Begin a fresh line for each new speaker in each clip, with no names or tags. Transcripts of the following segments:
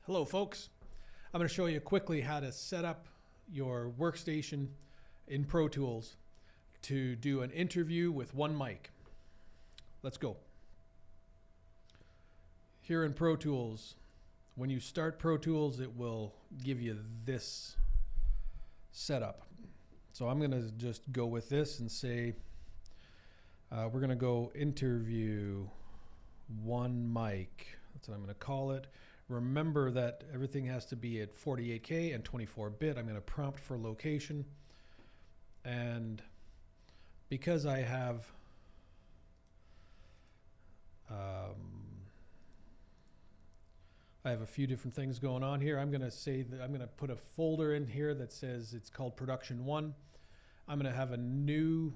Hello folks, I'm going to show you quickly how to set up your workstation in Pro Tools to do an interview with one mic. Let's go. Here in Pro Tools, when you start Pro Tools, it will give you this setup. So I'm going to just go with this and say, we're going to go interview one mic. That's what I'm going to call it. Remember that everything has to be at 48K and 24-bit. I'm going to prompt for location. And because I have a few different things going on here, I'm going to say that I'm going to put a folder in here that says it's called Production 1. I'm going to have a new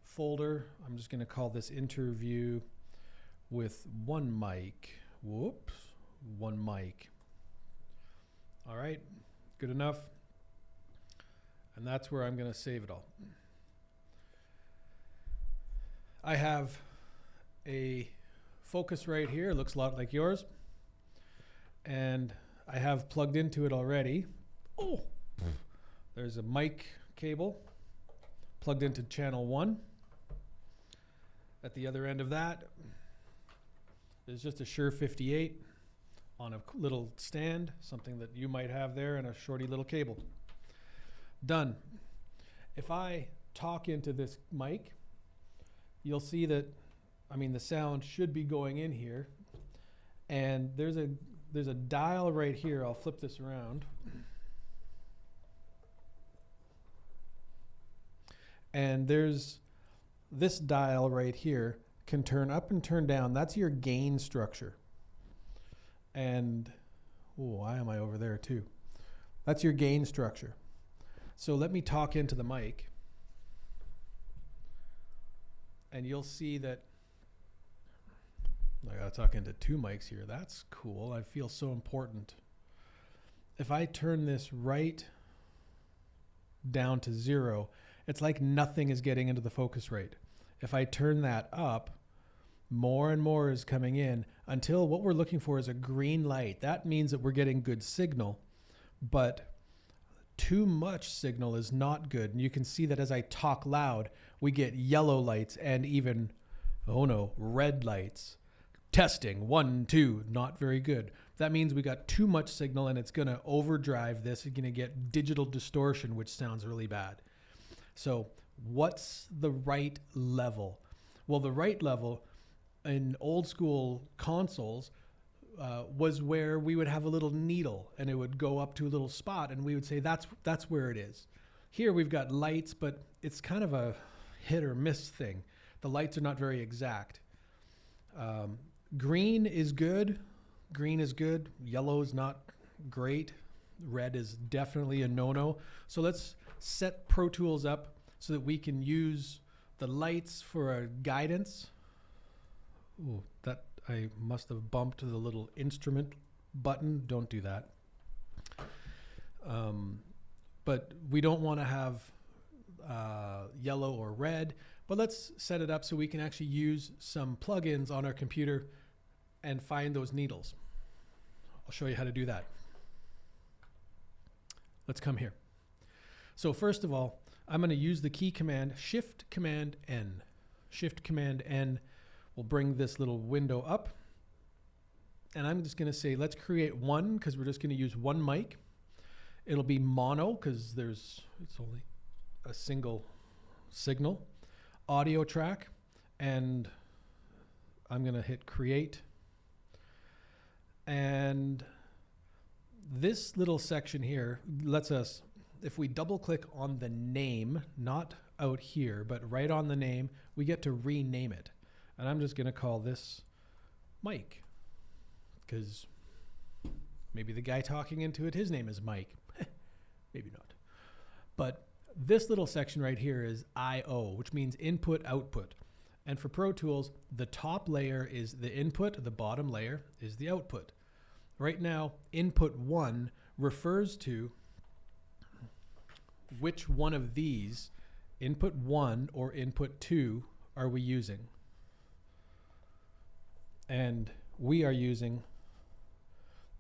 folder. I'm just going to call this interview with one mic. Whoops. One mic. All right, good enough. And that's where I'm going to save it all. I have a focus right here. It looks a lot like yours. And I have plugged into it already. Oh, there's a mic cable plugged into channel 1. At the other end of that, there's just a Shure 58 on a little stand, something that you might have there, and a shorty little cable. Done. If I talk into this mic, you'll see that, the sound should be going in here, and there's a dial right here. I'll flip this around. And there's this dial right here can turn up and turn down. That's your gain structure. And, why am I over there too? That's your gain structure. So let me talk into the mic. And you'll see that I gotta talk into two mics here. That's cool. I feel so important. If I turn this right down to 0, it's like nothing is getting into the focus rate. If I turn that up, more and more is coming in until what we're looking for is a green light. That means that we're getting good signal, but too much signal is not good. And you can see that as I talk loud, we get yellow lights and even, oh no, red lights. Testing, 1, 2, not very good. That means we got too much signal and it's gonna overdrive this. You're gonna get digital distortion, which sounds really bad. So what's the right level? Well, the right level in old school consoles was where we would have a little needle and it would go up to a little spot and we would say that's where it is. Here we've got lights, but it's kind of a hit or miss thing. The lights are not very exact. Green is good. Green is good. Yellow is not great. Red is definitely a no-no. So let's set Pro Tools up so that we can use the lights for a guidance. Ooh, that I must have bumped the little instrument button. Don't do that. But we don't want to have yellow or red. But let's set it up so we can actually use some plugins on our computer and find those needles. I'll show you how to do that. Let's come here. So first of all, I'm going to use the key command Shift Command N. Shift Command N will bring this little window up. And I'm just going to say, let's create one because we're just going to use one mic. It'll be mono because it's only a single signal. Audio track. And I'm going to hit create. And this little section here lets us, if we double click on the name, not out here, but right on the name, we get to rename it. And I'm just going to call this Mike because maybe the guy talking into it, his name is Mike. Maybe not. But this little section right here is I/O, which means input output. And for Pro Tools, the top layer is the input, the bottom layer is the output. Right now, input 1 refers to which one of these, input 1 or input 2, are we using. And we are using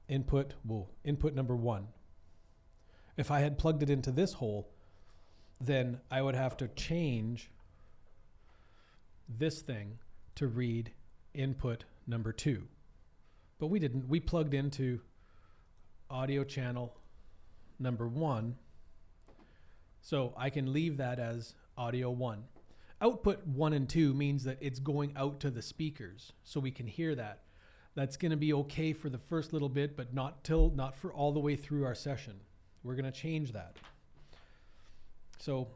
input number 1. If I had plugged it into this hole, then I would have to change this thing to read input number 2. But we didn't. We plugged into audio channel number 1. So I can leave that as audio 1. Output 1 and 2 means that it's going out to the speakers, so we can hear that. That's going to be okay for the first little bit, but not for all the way through our session. We're going to change that. So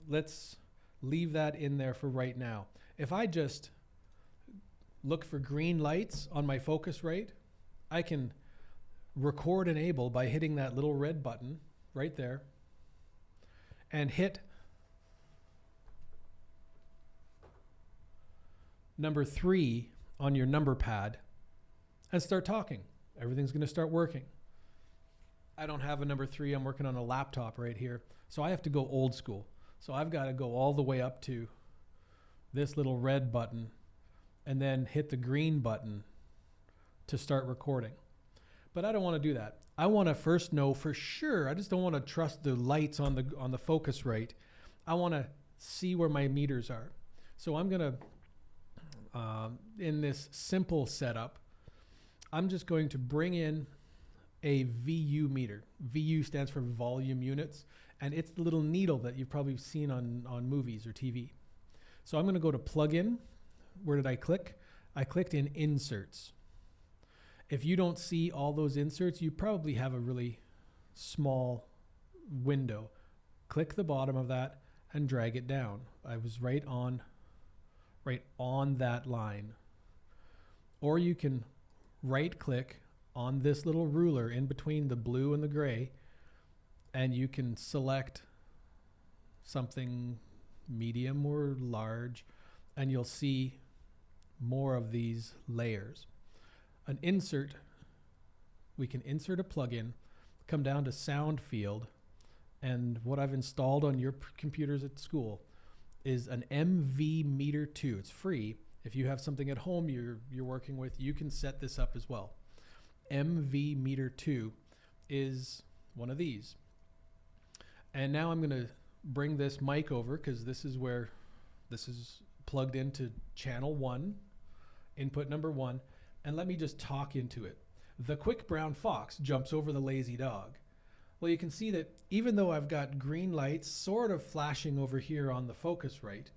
let's leave that in there for right now. If I just look for green lights on my Focusrite, I can record enable by hitting that little red button right there and hit number 3 on your number pad and start talking. Everything's going to start working. I don't have a number 3. I'm working on a laptop right here. So I have to go old school. So I've got to go all the way up to this little red button and then hit the green button to start recording. But I don't want to do that. I want to first know for sure. I just don't want to trust the lights on the Focusrite. I want to see where my meters are. So I'm going to, in this simple setup, I'm just going to bring in a VU meter. VU stands for volume units, and it's the little needle that you've probably seen on movies or TV. So I'm going to go to plugin. Where did I click? I clicked in inserts. If you don't see all those inserts, you probably have a really small window. Click the bottom of that and drag it down. I was right on that line. Or you can right click on this little ruler in between the blue and the gray, and you can select something medium or large, and you'll see more of these layers. An insert, we can insert a plugin, come down to sound field, and what I've installed on your computers at school is an MV Meter 2. It's free. If you have something at home you're working with, you can set this up as well. MV Meter 2 is one of these. And now I'm going to bring this mic over because this is where this is plugged into channel 1, input number 1, and let me just talk into it. The quick brown fox jumps over the lazy dog. Well, you can see that even though I've got green lights sort of flashing over here on the Focusrite,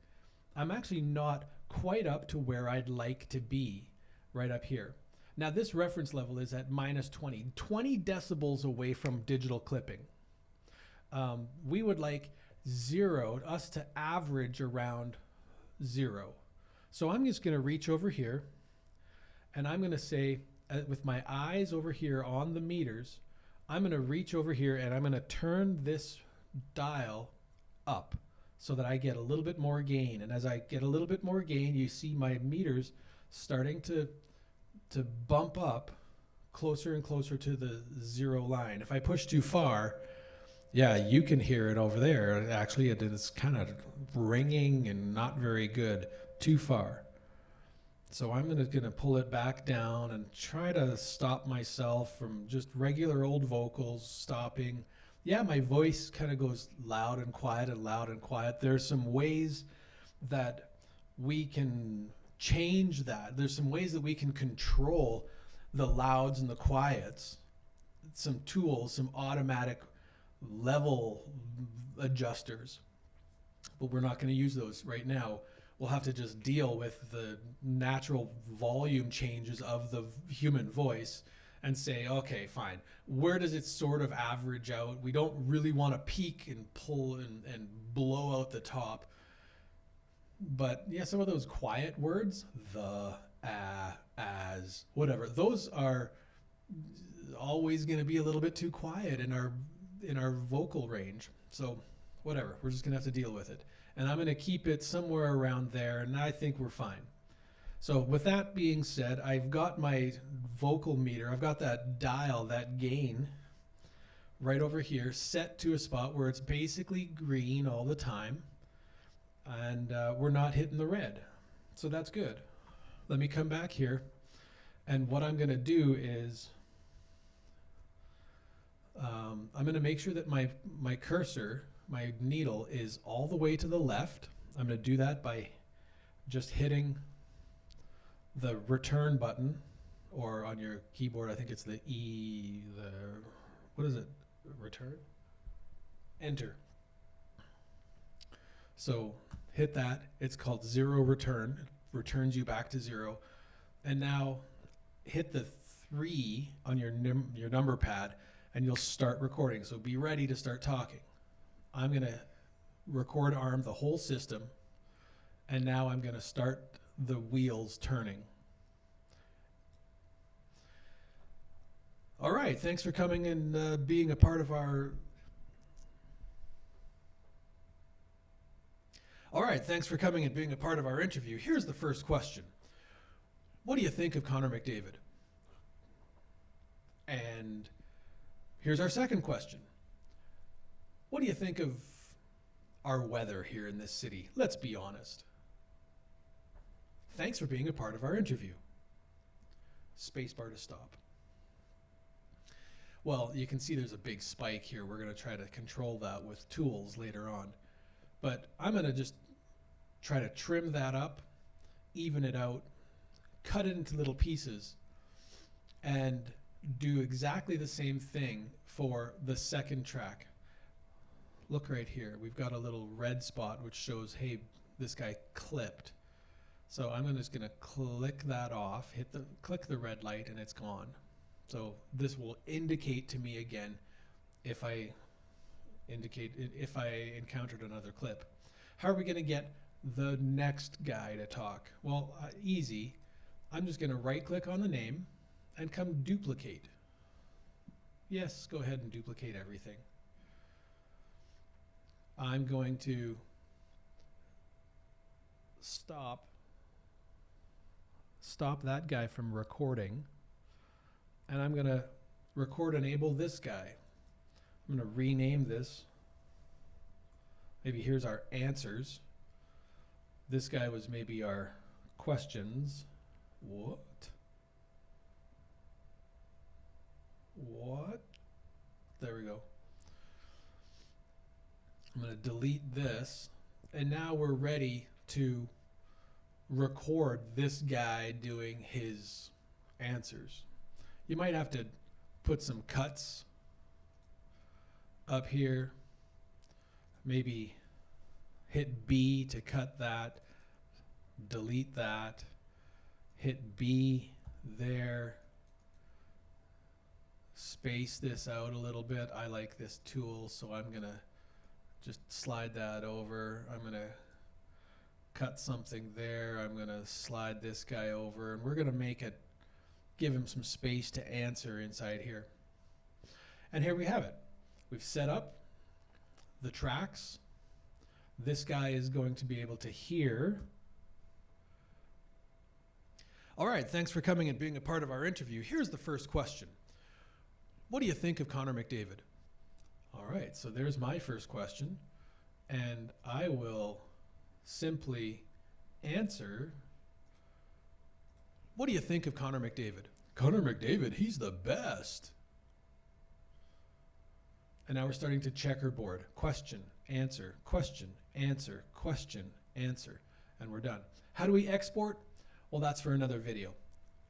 I'm actually not quite up to where I'd like to be right up here. Now this reference level is at minus 20 decibels away from digital clipping. We would like us to average around 0. So I'm just going to reach over here and I'm going to say, with my eyes over here on the meters, I'm going to reach over here and I'm going to turn this dial up so that I get a little bit more gain. And as I get a little bit more gain, you see my meters starting to bump up closer and closer to the 0 line. If I push too far, yeah, you can hear it over there. Actually, it is kind of ringing and not very good too far. So I'm going to pull it back down and try to stop myself from just regular old vocals stopping. Yeah, my voice kind of goes loud and quiet and loud and quiet. There's some ways that we can change that. There's some ways that we can control the louds and the quiets. Some tools, some automatic level adjusters. But we're not going to use those right now. We'll have to just deal with the natural volume changes of the human voice and say, okay, fine. Where does it sort of average out? We don't really want to peak and pull and blow out the top. But yeah, some of those quiet words, the, as, whatever, those are always going to be a little bit too quiet in our vocal range. So whatever, we're just going to have to deal with it. And I'm going to keep it somewhere around there, and I think we're fine. So with that being said, I've got my vocal meter. I've got that dial, that gain, right over here, set to a spot where it's basically green all the time, and we're not hitting the red. So that's good. Let me come back here, and what I'm going to do is I'm going to make sure that my cursor, my needle, is all the way to the left. I'm going to do that by just hitting the return button, or on your keyboard, I think it's the E, what is it? Return? Enter. So hit that. It's called zero return. It returns you back to zero. And now hit the 3 on your number pad, and you'll start recording. So be ready to start talking. I'm going to record arm the whole system, and now I'm going to start the wheels turning. All right, thanks for coming and being a part of our... All right, thanks for coming and being a part of our interview. Here's the first question. What do you think of Connor McDavid? And here's our second question. What do you think of our weather here in this city? Let's be honest. Thanks for being a part of our interview. Spacebar to stop. Well, you can see there's a big spike here. We're going to try to control that with tools later on. But I'm going to just try to trim that up, even it out, cut it into little pieces, and do exactly the same thing for the second track. Look right here. We've got a little red spot which shows, hey, this guy clipped. So I'm just going to click that off, click the red light, and it's gone. So this will indicate to me again if I encountered another clip. How are we going to get the next guy to talk? Well, easy. I'm just going to right click on the name and come duplicate. Yes, go ahead and duplicate everything. I'm going to stop that guy from recording, and I'm going to record enable this guy. I'm going to rename this. Maybe here's our answers. This guy was maybe our questions. What? There we go. I'm going to delete this. And now we're ready to record this guy doing his answers. You might have to put some cuts up here. Maybe hit B to cut that, delete that, hit B there, space this out a little bit. I like this tool, so I'm going to just slide that over. I'm going to cut something there. I'm going to slide this guy over, and we're going to give him some space to answer inside here. And here we have it. We've set up the tracks. This guy is going to be able to hear. All right, thanks for coming and being a part of our interview. Here's the first question. What do you think of Connor McDavid? All right, so there's my first question, and I will simply answer. What do you think of Connor McDavid? Connor McDavid, he's the best. And now we're starting to checkerboard. Question, answer, question, answer, question, answer. And we're done. How do we export? Well, that's for another video.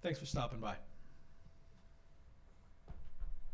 Thanks for stopping by.